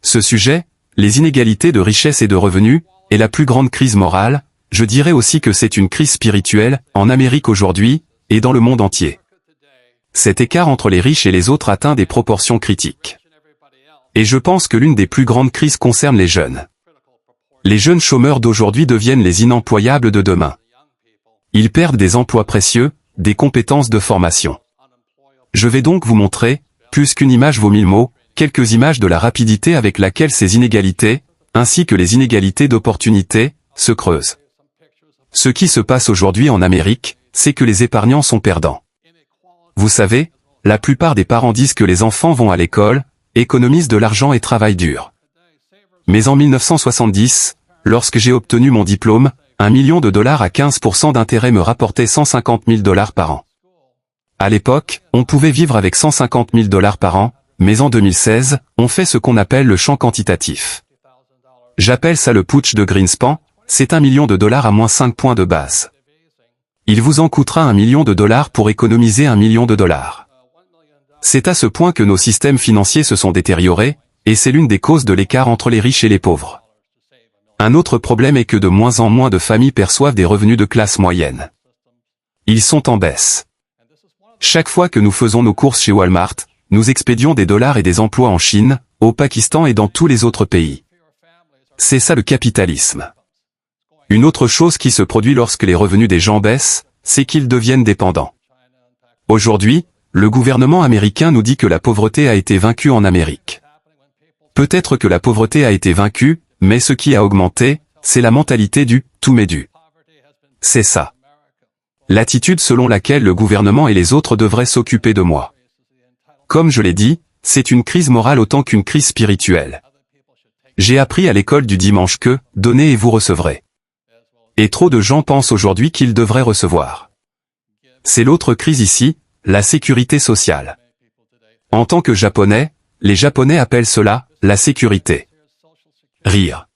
Ce sujet, les inégalités de richesse et de revenus, est la plus grande crise morale. Je dirais aussi que c'est une crise spirituelle, en Amérique aujourd'hui, et dans le monde entier. Cet écart entre les riches et les autres atteint des proportions critiques. Et je pense que l'une des plus grandes crises concerne les jeunes. Les jeunes chômeurs d'aujourd'hui deviennent les inemployables de demain. Ils perdent des emplois précieux, des compétences de formation. Je vais donc vous montrer, plus qu'une image vaut 1000 mots, quelques images de la rapidité avec laquelle ces inégalités, ainsi que les inégalités d'opportunités, se creusent. Ce qui se passe aujourd'hui en Amérique, c'est que les épargnants sont perdants. Vous savez, la plupart des parents disent que les enfants vont à l'école, économisent de l'argent et travaillent dur. Mais en 1970, lorsque j'ai obtenu mon diplôme, $1 million à 15% d'intérêt me rapportait $150 000 par an. À l'époque, on pouvait vivre avec $150 000 par an, mais en 2016, on fait ce qu'on appelle le champ quantitatif. J'appelle ça le putsch de Greenspan, c'est $1 million à moins 5 points de base. Il vous en coûtera $1 million pour économiser $1 million. C'est à ce point que nos systèmes financiers se sont détériorés, et c'est l'une des causes de l'écart entre les riches et les pauvres. Un autre problème est que de moins en moins de familles perçoivent des revenus de classe moyenne. Ils sont en baisse. Chaque fois que nous faisons nos courses chez Walmart, nous expédions des dollars et des emplois en Chine, au Pakistan et dans tous les autres pays. C'est ça le capitalisme. Une autre chose qui se produit lorsque les revenus des gens baissent, c'est qu'ils deviennent dépendants. Aujourd'hui, le gouvernement américain nous dit que la pauvreté a été vaincue en Amérique. Peut-être que la pauvreté a été vaincue, mais ce qui a augmenté, c'est la mentalité du « tout m'est dû ». C'est ça. L'attitude selon laquelle le gouvernement et les autres devraient s'occuper de moi. Comme je l'ai dit, c'est une crise morale autant qu'une crise spirituelle. J'ai appris à l'école du dimanche que « donnez et vous recevrez ». Et trop de gens pensent aujourd'hui qu'ils devraient recevoir. C'est l'autre crise ici, la sécurité sociale. En tant que Japonais, les Japonais appellent cela « la sécurité ». Rire.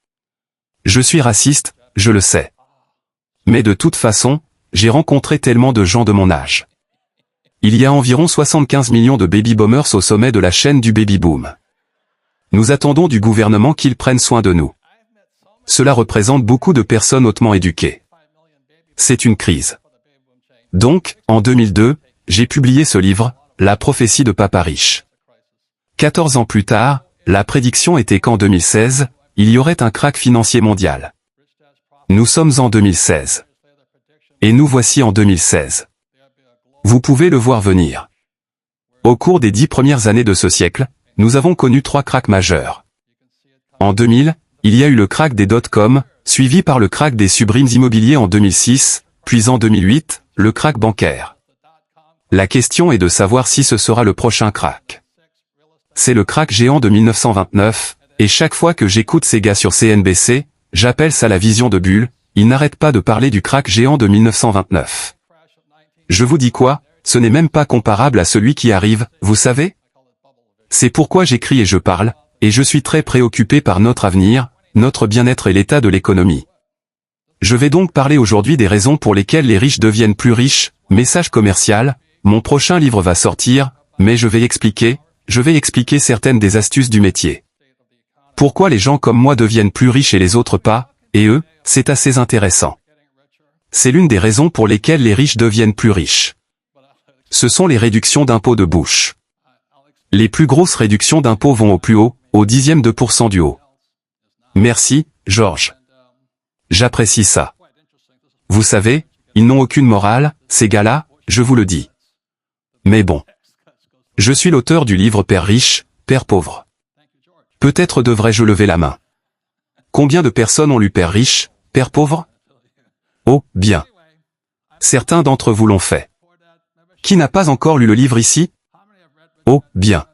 Je suis raciste, je le sais. Mais de toute façon, j'ai rencontré tellement de gens de mon âge. Il y a environ 75 millions de baby-boomers au sommet de la chaîne du baby-boom. Nous attendons du gouvernement qu'il prenne soin de nous. Cela représente beaucoup de personnes hautement éduquées. C'est une crise. Donc, en 2002, j'ai publié ce livre, La prophétie de Papa Riche. 14 ans plus tard, la prédiction était qu'en 2016, il y aurait un krach financier mondial. Nous sommes en 2016. Et nous voici en 2016. Vous pouvez le voir venir. Au cours des 10 premières années de ce siècle, nous avons connu 3 krachs majeurs. En 2000, il y a eu le krach des dot-com, suivi par le krach des subprimes immobiliers en 2006, puis en 2008, le krach bancaire. La question est de savoir si ce sera le prochain krach. C'est le krach géant de 1929, et chaque fois que j'écoute ces gars sur CNBC, j'appelle ça la vision de bulle, ils n'arrêtent pas de parler du krach géant de 1929. Je vous dis quoi, ce n'est même pas comparable à celui qui arrive, vous savez? C'est pourquoi j'écris et je parle, et je suis très préoccupé par notre avenir, notre bien-être et l'état de l'économie. Je vais donc parler aujourd'hui des raisons pour lesquelles les riches deviennent plus riches, message commercial, mon prochain livre va sortir, mais je vais expliquer certaines des astuces du métier. Pourquoi les gens comme moi deviennent plus riches et les autres pas, et eux, c'est assez intéressant. C'est l'une des raisons pour lesquelles les riches deviennent plus riches. Ce sont les réductions d'impôts de Bush. Les plus grosses réductions d'impôts vont au plus haut, au 10e de % du haut. Merci, George. J'apprécie ça. Vous savez, ils n'ont aucune morale, ces gars-là, je vous le dis. Mais bon. Je suis l'auteur du livre Père riche, Père pauvre. Peut-être devrais-je lever la main. Combien de personnes ont lu Père riche, Père pauvre? Oh, bien. Certains d'entre vous l'ont fait. Qui n'a pas encore lu le livre ici? Oh, bien.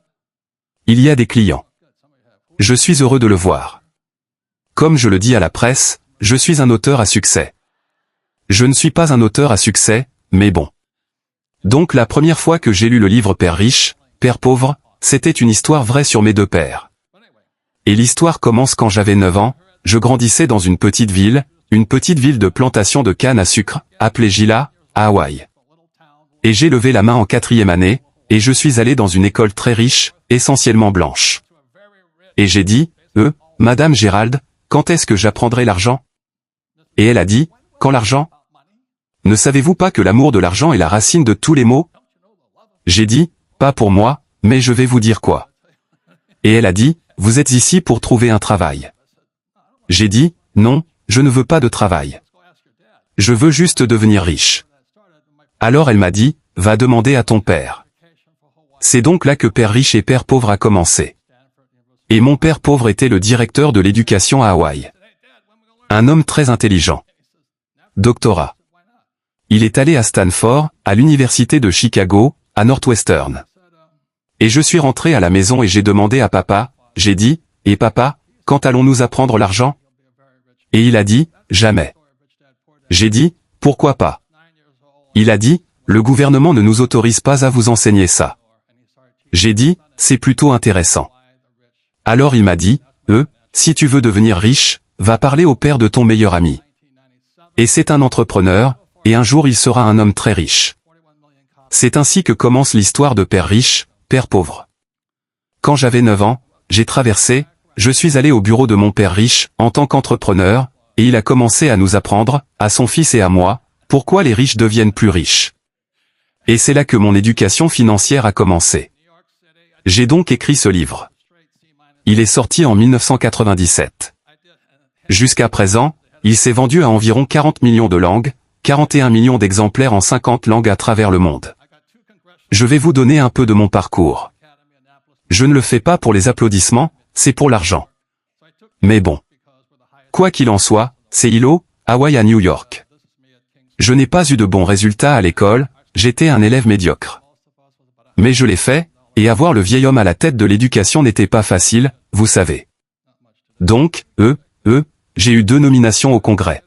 Il y a des clients. Je suis heureux de le voir. Comme je le dis à la presse, je suis un auteur à succès. Je ne suis pas un auteur à succès, mais bon. Donc la première fois que j'ai lu le livre Père riche, Père pauvre, c'était une histoire vraie sur mes 2 pères. Et l'histoire commence quand j'avais 9 ans, je grandissais dans une petite ville de plantation de canne à sucre, appelée Gila, à Hawaï. Et j'ai levé la main en 4e année, et je suis allé dans une école très riche, essentiellement blanche. Et j'ai dit, Madame Gérald, quand est-ce que j'apprendrai l'argent? Et elle a dit, quand l'argent? Ne savez-vous pas que l'amour de l'argent est la racine de tous les maux? J'ai dit, pas pour moi, mais je vais vous dire quoi. Et elle a dit, vous êtes ici pour trouver un travail. J'ai dit, non, je ne veux pas de travail. Je veux juste devenir riche. Alors elle m'a dit, va demander à ton père. C'est donc là que Père riche et Père pauvre a commencé. Et mon père pauvre était le directeur de l'éducation à Hawaï. Un homme très intelligent. Doctorat. Il est allé à Stanford, à l'université de Chicago, à Northwestern. Et je suis rentré à la maison et j'ai demandé à papa, j'ai dit, et papa, quand allons-nous apprendre l'argent? Et il a dit, jamais. J'ai dit, pourquoi pas? Il a dit, le gouvernement ne nous autorise pas à vous enseigner ça. J'ai dit, c'est plutôt intéressant. Alors il m'a dit, si tu veux devenir riche, va parler au père de ton meilleur ami. Et c'est un entrepreneur, et un jour il sera un homme très riche. C'est ainsi que commence l'histoire de Père riche, Père pauvre. Quand j'avais 9 ans, je suis allé au bureau de mon père riche, en tant qu'entrepreneur, et il a commencé à nous apprendre, à son fils et à moi, pourquoi les riches deviennent plus riches. Et c'est là que mon éducation financière a commencé. J'ai donc écrit ce livre. Il est sorti en 1997. Jusqu'à présent, il s'est vendu à environ 40 millions de langues, 41 millions d'exemplaires en 50 langues à travers le monde. Je vais vous donner un peu de mon parcours. Je ne le fais pas pour les applaudissements, c'est pour l'argent. Mais bon. Quoi qu'il en soit, c'est Hilo, Hawaï à New York. Je n'ai pas eu de bons résultats à l'école, j'étais un élève médiocre. Mais je l'ai fait, et avoir le vieil homme à la tête de l'éducation n'était pas facile, vous savez. Donc, j'ai eu 2 nominations au Congrès.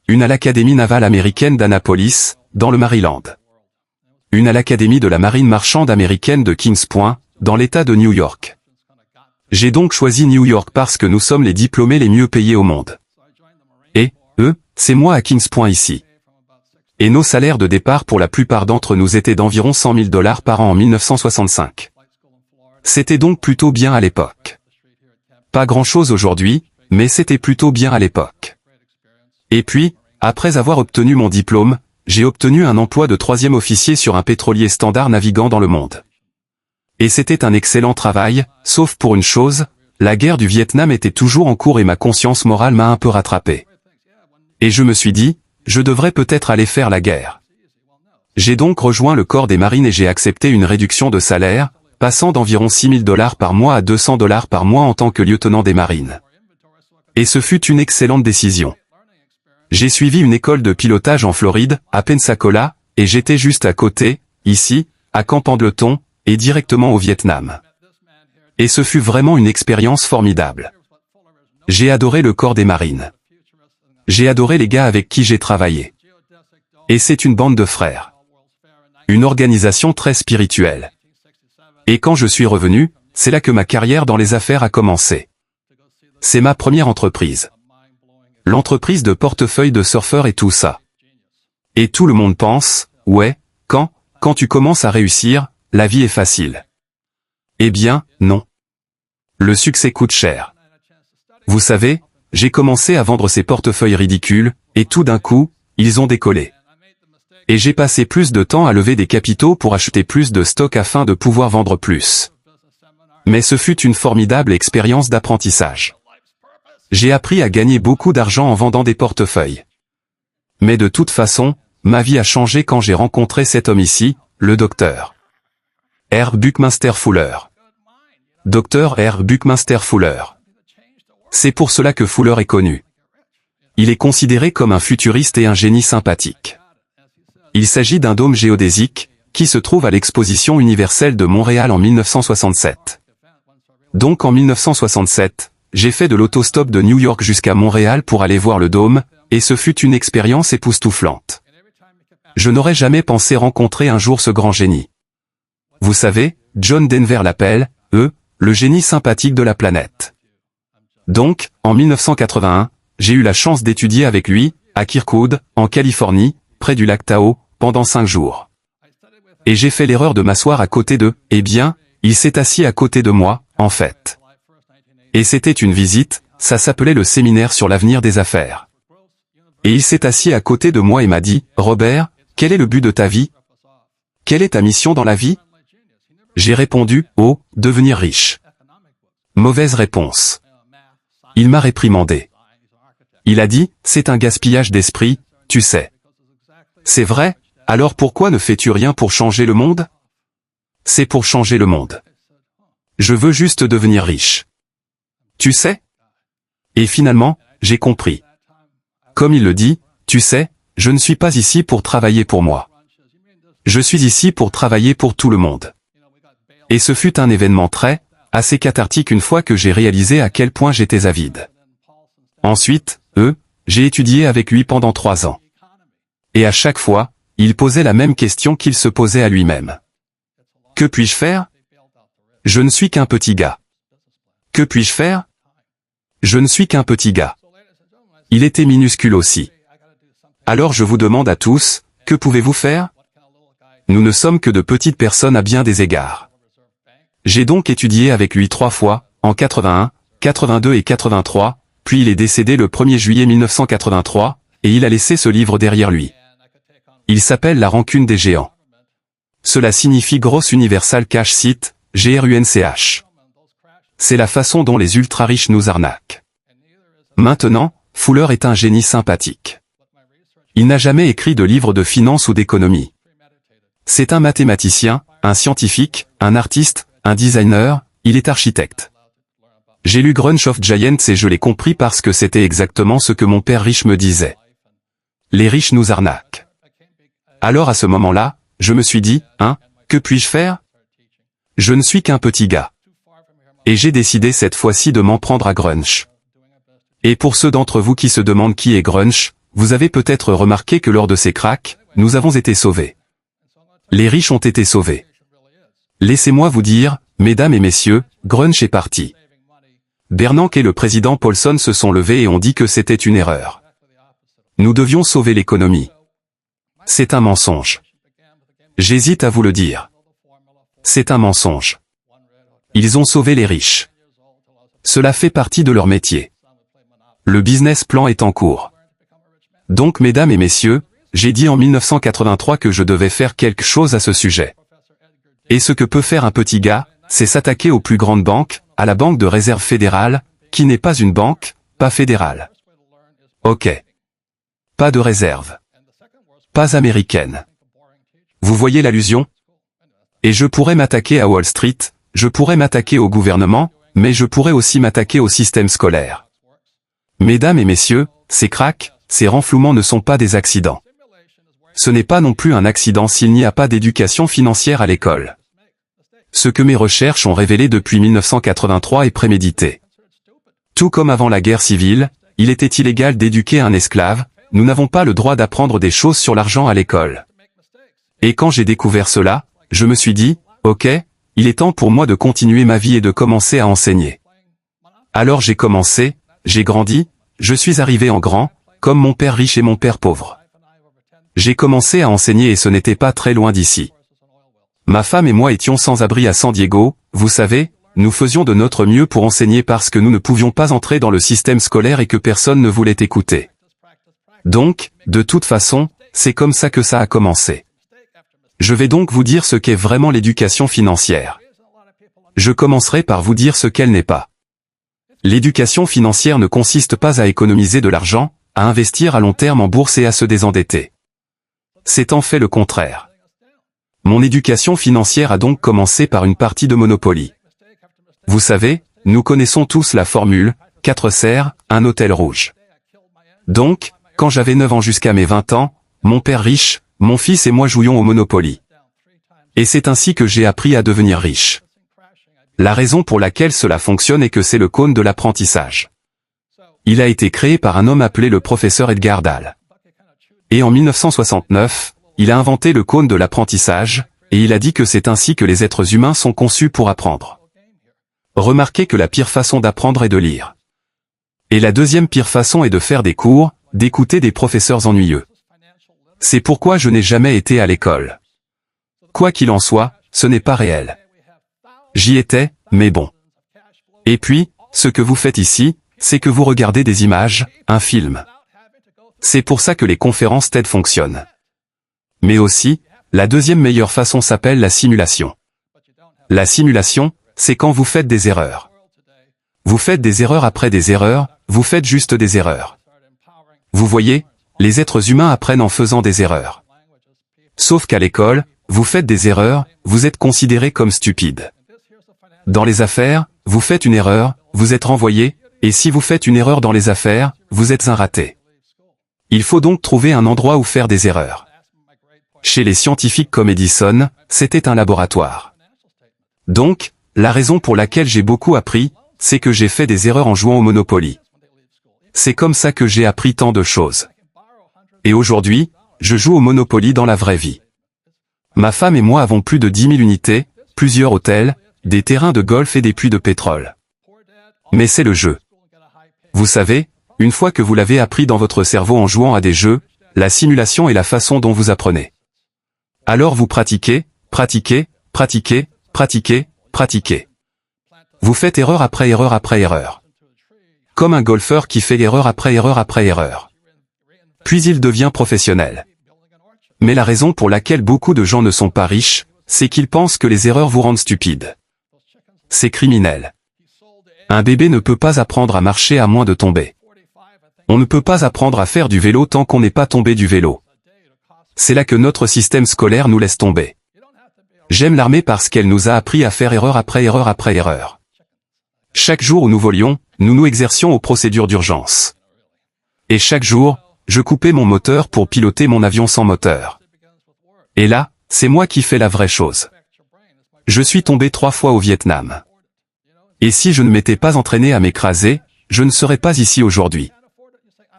Une à l'Académie navale américaine d'Annapolis, dans le Maryland. Une à l'Académie de la marine marchande américaine de Kings Point, dans l'État de New York. J'ai donc choisi New York parce que nous sommes les diplômés les mieux payés au monde. Et, c'est moi à Kings Point ici. Et nos salaires de départ pour la plupart d'entre nous étaient d'environ $100 000 par an en 1965. C'était donc plutôt bien à l'époque. Pas grand-chose aujourd'hui, mais c'était plutôt bien à l'époque. Et puis, après avoir obtenu mon diplôme, j'ai obtenu un emploi de 3e officier sur un pétrolier standard naviguant dans le monde. Et c'était un excellent travail, sauf pour une chose, la guerre du Vietnam était toujours en cours et ma conscience morale m'a un peu rattrapé. Et je me suis dit, je devrais peut-être aller faire la guerre. J'ai donc rejoint le corps des marines et j'ai accepté une réduction de salaire, passant d'environ $6 000 par mois à $200 par mois en tant que lieutenant des marines. Et ce fut une excellente décision. J'ai suivi une école de pilotage en Floride, à Pensacola, et j'étais juste à côté, ici, à Camp Pendleton, et directement au Vietnam. Et ce fut vraiment une expérience formidable. J'ai adoré le corps des marines. J'ai adoré les gars avec qui j'ai travaillé. Et c'est une bande de frères. Une organisation très spirituelle. Et quand je suis revenu, c'est là que ma carrière dans les affaires a commencé. C'est ma première entreprise. L'entreprise de portefeuille de surfeur et tout ça. Et tout le monde pense, ouais, quand tu commences à réussir, la vie est facile. Eh bien, non. Le succès coûte cher. Vous savez, j'ai commencé à vendre ces portefeuilles ridicules, et tout d'un coup, ils ont décollé. Et j'ai passé plus de temps à lever des capitaux pour acheter plus de stock afin de pouvoir vendre plus. Mais ce fut une formidable expérience d'apprentissage. J'ai appris à gagner beaucoup d'argent en vendant des portefeuilles. Mais de toute façon, ma vie a changé quand j'ai rencontré cet homme ici, le docteur R. Buckminster Fuller. Dr. R. Buckminster Fuller. C'est pour cela que Fuller est connu. Il est considéré comme un futuriste et un génie sympathique. Il s'agit d'un dôme géodésique, qui se trouve à l'exposition universelle de Montréal en 1967. Donc en 1967, j'ai fait de l'autostop de New York jusqu'à Montréal pour aller voir le dôme, et ce fut une expérience époustouflante. Je n'aurais jamais pensé rencontrer un jour ce grand génie. Vous savez, John Denver l'appelle, le génie sympathique de la planète. Donc, en 1981, j'ai eu la chance d'étudier avec lui, à Kirkwood, en Californie, près du lac Tahoe, pendant 5 jours. Et j'ai fait l'erreur de m'asseoir à côté d'eux, eh bien, il s'est assis à côté de moi, en fait. Et c'était une visite, ça s'appelait le séminaire sur l'avenir des affaires. Et il s'est assis à côté de moi et m'a dit, « Robert, quel est le but de ta vie? Quelle est ta mission dans la vie ?» J'ai répondu, « Oh, devenir riche. » Mauvaise réponse. Il m'a réprimandé. Il a dit, « C'est un gaspillage d'esprit, tu sais. » C'est vrai, alors pourquoi ne fais-tu rien pour changer le monde? C'est pour changer le monde. Je veux juste devenir riche. Tu sais? Et finalement, j'ai compris. Comme il le dit, tu sais, je ne suis pas ici pour travailler pour moi. Je suis ici pour travailler pour tout le monde. Et ce fut un événement assez cathartique une fois que j'ai réalisé à quel point j'étais avide. Ensuite, j'ai étudié avec lui pendant 3 ans. Et à chaque fois, il posait la même question qu'il se posait à lui-même. Que puis-je faire? Je ne suis qu'un petit gars. Que puis-je faire? Je ne suis qu'un petit gars. Il était minuscule aussi. Alors je vous demande à tous, que pouvez-vous faire? Nous ne sommes que de petites personnes à bien des égards. J'ai donc étudié avec lui 3 fois, en 81, 82 et 83, puis il est décédé le 1er juillet 1983, et il a laissé ce livre derrière lui. Il s'appelle La rancune des géants. Cela signifie Gross Universal Cash Cite, GRUNCH. C'est la façon dont les ultra-riches nous arnaquent. Maintenant, Fuller est un génie sympathique. Il n'a jamais écrit de livre de finance ou d'économie. C'est un mathématicien, un scientifique, un artiste, un designer, il est architecte. J'ai lu Grunch of Giants et je l'ai compris parce que c'était exactement ce que mon père riche me disait. Les riches nous arnaquent. Alors à ce moment-là, je me suis dit, que puis-je faire? Je ne suis qu'un petit gars. Et j'ai décidé cette fois-ci de m'en prendre à Grunch. Et pour ceux d'entre vous qui se demandent qui est Grunch, vous avez peut-être remarqué que lors de ces cracks, nous avons été sauvés. Les riches ont été sauvés. Laissez-moi vous dire, mesdames et messieurs, Grunch est parti. Bernanke et le président Paulson se sont levés et ont dit que c'était une erreur. Nous devions sauver l'économie. C'est un mensonge. J'hésite à vous le dire. C'est un mensonge. Ils ont sauvé les riches. Cela fait partie de leur métier. Le business plan est en cours. Donc mesdames et messieurs, j'ai dit en 1983 que je devais faire quelque chose à ce sujet. Et ce que peut faire un petit gars, c'est s'attaquer aux plus grandes banques, à la Banque de réserve fédérale, qui n'est pas une banque, pas fédérale. Ok. Pas de réserve. Pas américaine. Vous voyez l'allusion? Et je pourrais m'attaquer à Wall Street, je pourrais m'attaquer au gouvernement, mais je pourrais aussi m'attaquer au système scolaire. Mesdames et messieurs, ces cracks, ces renflouements ne sont pas des accidents. Ce n'est pas non plus un accident s'il n'y a pas d'éducation financière à l'école. Ce que mes recherches ont révélé depuis 1983 est prémédité. Tout comme avant la guerre civile, il était illégal d'éduquer un esclave, nous n'avons pas le droit d'apprendre des choses sur l'argent à l'école. Et quand j'ai découvert cela, je me suis dit, ok, il est temps pour moi de continuer ma vie et de commencer à enseigner. Alors j'ai commencé, j'ai grandi, je suis arrivé en grand, comme mon père riche et mon père pauvre. J'ai commencé à enseigner et ce n'était pas très loin d'ici. Ma femme et moi étions sans abri à San Diego, vous savez, nous faisions de notre mieux pour enseigner parce que nous ne pouvions pas entrer dans le système scolaire et que personne ne voulait écouter. Donc, de toute façon, c'est comme ça que ça a commencé. Je vais donc vous dire ce qu'est vraiment l'éducation financière. Je commencerai par vous dire ce qu'elle n'est pas. L'éducation financière ne consiste pas à économiser de l'argent, à investir à long terme en bourse et à se désendetter. C'est en fait le contraire. Mon éducation financière a donc commencé par une partie de Monopoly. Vous savez, nous connaissons tous la formule, 4 cerfs, un hôtel rouge. Donc, quand j'avais 9 ans jusqu'à mes 20 ans, mon père riche, mon fils et moi jouions au Monopoly. Et c'est ainsi que j'ai appris à devenir riche. La raison pour laquelle cela fonctionne est que c'est le cône de l'apprentissage. Il a été créé par un homme appelé le professeur Edgar Dahl. Et en 1969, il a inventé le cône de l'apprentissage, et il a dit que c'est ainsi que les êtres humains sont conçus pour apprendre. Remarquez que la pire façon d'apprendre est de lire. Et la deuxième pire façon est de faire des cours, d'écouter des professeurs ennuyeux. C'est pourquoi je n'ai jamais été à l'école. Quoi qu'il en soit, ce n'est pas réel. J'y étais, mais bon. Et puis, ce que vous faites ici, c'est que vous regardez des images, un film. C'est pour ça que les conférences TED fonctionnent. Mais aussi, la deuxième meilleure façon s'appelle la simulation. La simulation, c'est quand vous faites des erreurs. Vous faites des erreurs après des erreurs, vous faites juste des erreurs. Vous voyez, les êtres humains apprennent en faisant des erreurs. Sauf qu'à l'école, vous faites des erreurs, vous êtes considéré comme stupide. Dans les affaires, vous faites une erreur, vous êtes renvoyé, et si vous faites une erreur dans les affaires, vous êtes un raté. Il faut donc trouver un endroit où faire des erreurs. Chez les scientifiques comme Edison, c'était un laboratoire. Donc, la raison pour laquelle j'ai beaucoup appris, c'est que j'ai fait des erreurs en jouant au Monopoly. C'est comme ça que j'ai appris tant de choses. Et aujourd'hui, je joue au Monopoly dans la vraie vie. Ma femme et moi avons plus de 10 000 unités, plusieurs hôtels, des terrains de golf et des puits de pétrole. Mais c'est le jeu. Vous savez, une fois que vous l'avez appris dans votre cerveau en jouant à des jeux, la simulation est la façon dont vous apprenez. Alors vous pratiquez, pratiquez, pratiquez, pratiquez, pratiquez. Vous faites erreur après erreur après erreur. Comme un golfeur qui fait erreur après erreur après erreur. Puis il devient professionnel. Mais la raison pour laquelle beaucoup de gens ne sont pas riches, c'est qu'ils pensent que les erreurs vous rendent stupide. C'est criminel. Un bébé ne peut pas apprendre à marcher à moins de tomber. On ne peut pas apprendre à faire du vélo tant qu'on n'est pas tombé du vélo. C'est là que notre système scolaire nous laisse tomber. J'aime l'armée parce qu'elle nous a appris à faire erreur après erreur après erreur. Chaque jour où nous volions, nous nous exercions aux procédures d'urgence. Et chaque jour, je coupais mon moteur pour piloter mon avion sans moteur. Et là, c'est moi qui fais la vraie chose. Je suis tombé 3 fois au Vietnam. Et si je ne m'étais pas entraîné à m'écraser, je ne serais pas ici aujourd'hui.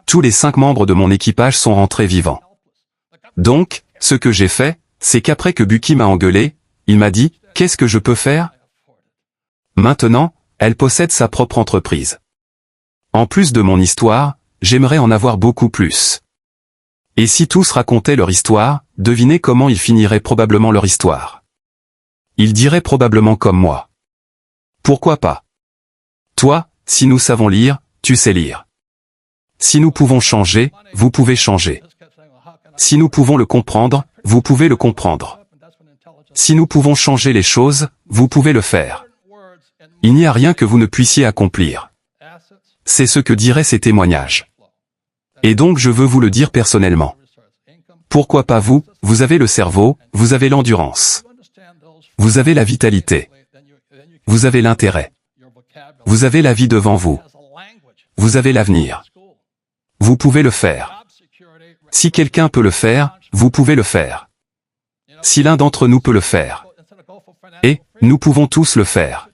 Tous les 5 membres de mon équipage sont rentrés vivants. Donc, ce que j'ai fait, c'est qu'après que Bucky m'a engueulé, il m'a dit, « Qu'est-ce que je peux faire ?» Maintenant, elle possède sa propre entreprise. En plus de mon histoire, j'aimerais en avoir beaucoup plus. Et si tous racontaient leur histoire, devinez comment ils finiraient probablement leur histoire. Ils diraient probablement comme moi. Pourquoi pas? Toi, si nous savons lire, tu sais lire. Si nous pouvons changer, vous pouvez changer. Si nous pouvons le comprendre, vous pouvez le comprendre. Si nous pouvons changer les choses, vous pouvez le faire. Il n'y a rien que vous ne puissiez accomplir. C'est ce que diraient ces témoignages. Et donc je veux vous le dire personnellement. Pourquoi pas vous? Vous avez le cerveau, vous avez l'endurance. Vous avez la vitalité. Vous avez l'intérêt. Vous avez la vie devant vous. Vous avez l'avenir. Vous pouvez le faire. Si quelqu'un peut le faire, vous pouvez le faire. Si l'un d'entre nous peut le faire. Et, nous pouvons tous le faire.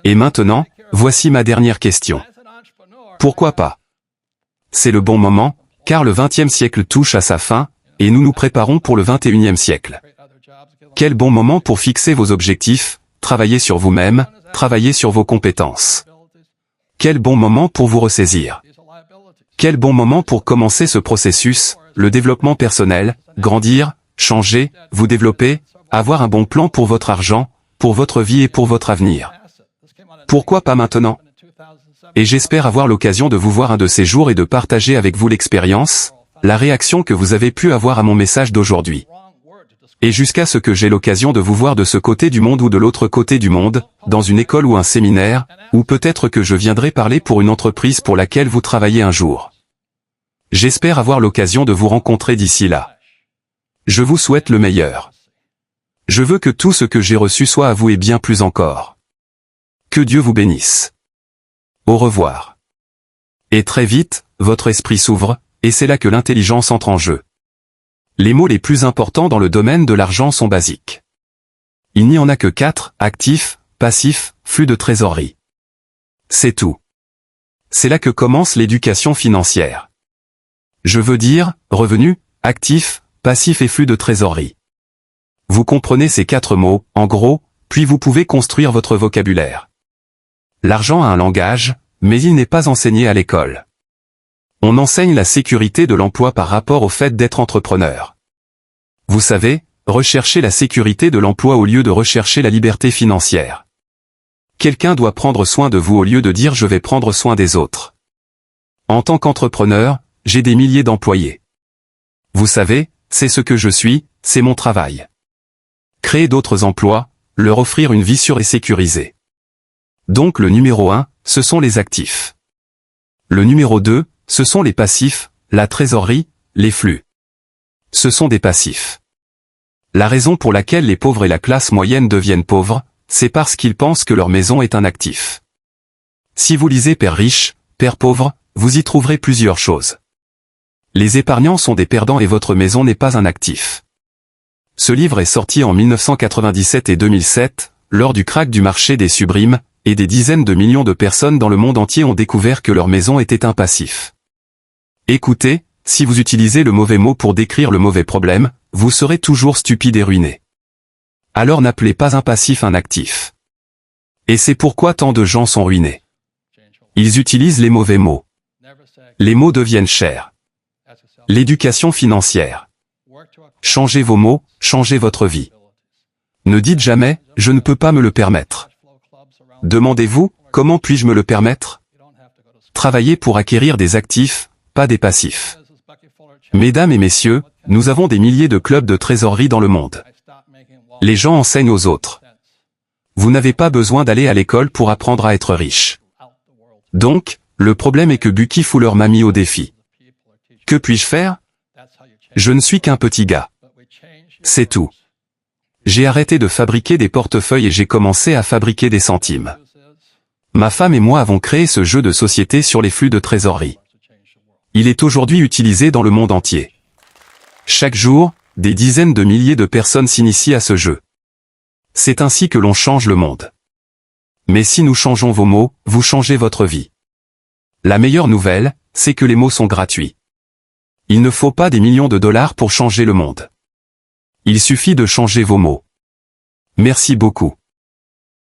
Et maintenant, voici ma dernière question. Pourquoi pas? C'est le bon moment, car le XXe siècle touche à sa fin, et nous nous préparons pour le XXIe siècle. Quel bon moment pour fixer vos objectifs, travailler sur vous-même, travailler sur vos compétences. Quel bon moment pour vous ressaisir. Quel bon moment pour commencer ce processus, le développement personnel, grandir, changer, vous développer, avoir un bon plan pour votre argent, pour votre vie et pour votre avenir. Pourquoi pas maintenant? Et j'espère avoir l'occasion de vous voir un de ces jours et de partager avec vous l'expérience, la réaction que vous avez pu avoir à mon message d'aujourd'hui. Et jusqu'à ce que j'ai l'occasion de vous voir de ce côté du monde ou de l'autre côté du monde, dans une école ou un séminaire, ou peut-être que je viendrai parler pour une entreprise pour laquelle vous travaillez un jour. J'espère avoir l'occasion de vous rencontrer d'ici là. Je vous souhaite le meilleur. Je veux que tout ce que j'ai reçu soit à vous et bien plus encore. Que Dieu vous bénisse. Au revoir. Et très vite, votre esprit s'ouvre, et c'est là que l'intelligence entre en jeu. Les mots les plus importants dans le domaine de l'argent sont basiques. Il n'y en a que 4, actif, passif, flux de trésorerie. C'est tout. C'est là que commence l'éducation financière. Je veux dire, revenu, actif, passif et flux de trésorerie. Vous comprenez ces 4 mots, en gros, puis vous pouvez construire votre vocabulaire. L'argent a un langage, mais il n'est pas enseigné à l'école. On enseigne la sécurité de l'emploi par rapport au fait d'être entrepreneur. Vous savez, rechercher la sécurité de l'emploi au lieu de rechercher la liberté financière. Quelqu'un doit prendre soin de vous au lieu de dire je vais prendre soin des autres. En tant qu'entrepreneur, j'ai des milliers d'employés. Vous savez, c'est ce que je suis, c'est mon travail. Créer d'autres emplois, leur offrir une vie sûre et sécurisée. Donc le numéro 1, ce sont les actifs. Le numéro 2, ce sont les passifs, la trésorerie, les flux. Ce sont des passifs. La raison pour laquelle les pauvres et la classe moyenne deviennent pauvres, c'est parce qu'ils pensent que leur maison est un actif. Si vous lisez Père riche, Père pauvre, vous y trouverez plusieurs choses. Les épargnants sont des perdants et votre maison n'est pas un actif. Ce livre est sorti en 1997 et 2007, lors du krach du marché des subprimes, et des dizaines de millions de personnes dans le monde entier ont découvert que leur maison était un passif. Écoutez, si vous utilisez le mauvais mot pour décrire le mauvais problème, vous serez toujours stupide et ruiné. Alors n'appelez pas un passif un actif. Et c'est pourquoi tant de gens sont ruinés. Ils utilisent les mauvais mots. Les mots deviennent chers. L'éducation financière. Changez vos mots, changez votre vie. Ne dites jamais, je ne peux pas me le permettre. Demandez-vous, comment puis-je me le permettre? Travaillez pour acquérir des actifs, pas des passifs. Mesdames et messieurs, nous avons des milliers de clubs de trésorerie dans le monde. Les gens enseignent aux autres. Vous n'avez pas besoin d'aller à l'école pour apprendre à être riche. Donc, le problème est que Bucky Fuller m'a mis au défi. Que puis-je faire? Je ne suis qu'un petit gars. C'est tout. J'ai arrêté de fabriquer des portefeuilles et j'ai commencé à fabriquer des centimes. Ma femme et moi avons créé ce jeu de société sur les flux de trésorerie. Il est aujourd'hui utilisé dans le monde entier. Chaque jour, des dizaines de milliers de personnes s'initient à ce jeu. C'est ainsi que l'on change le monde. Mais si nous changeons vos mots, vous changez votre vie. La meilleure nouvelle, c'est que les mots sont gratuits. Il ne faut pas des millions de dollars pour changer le monde. Il suffit de changer vos mots. Merci beaucoup.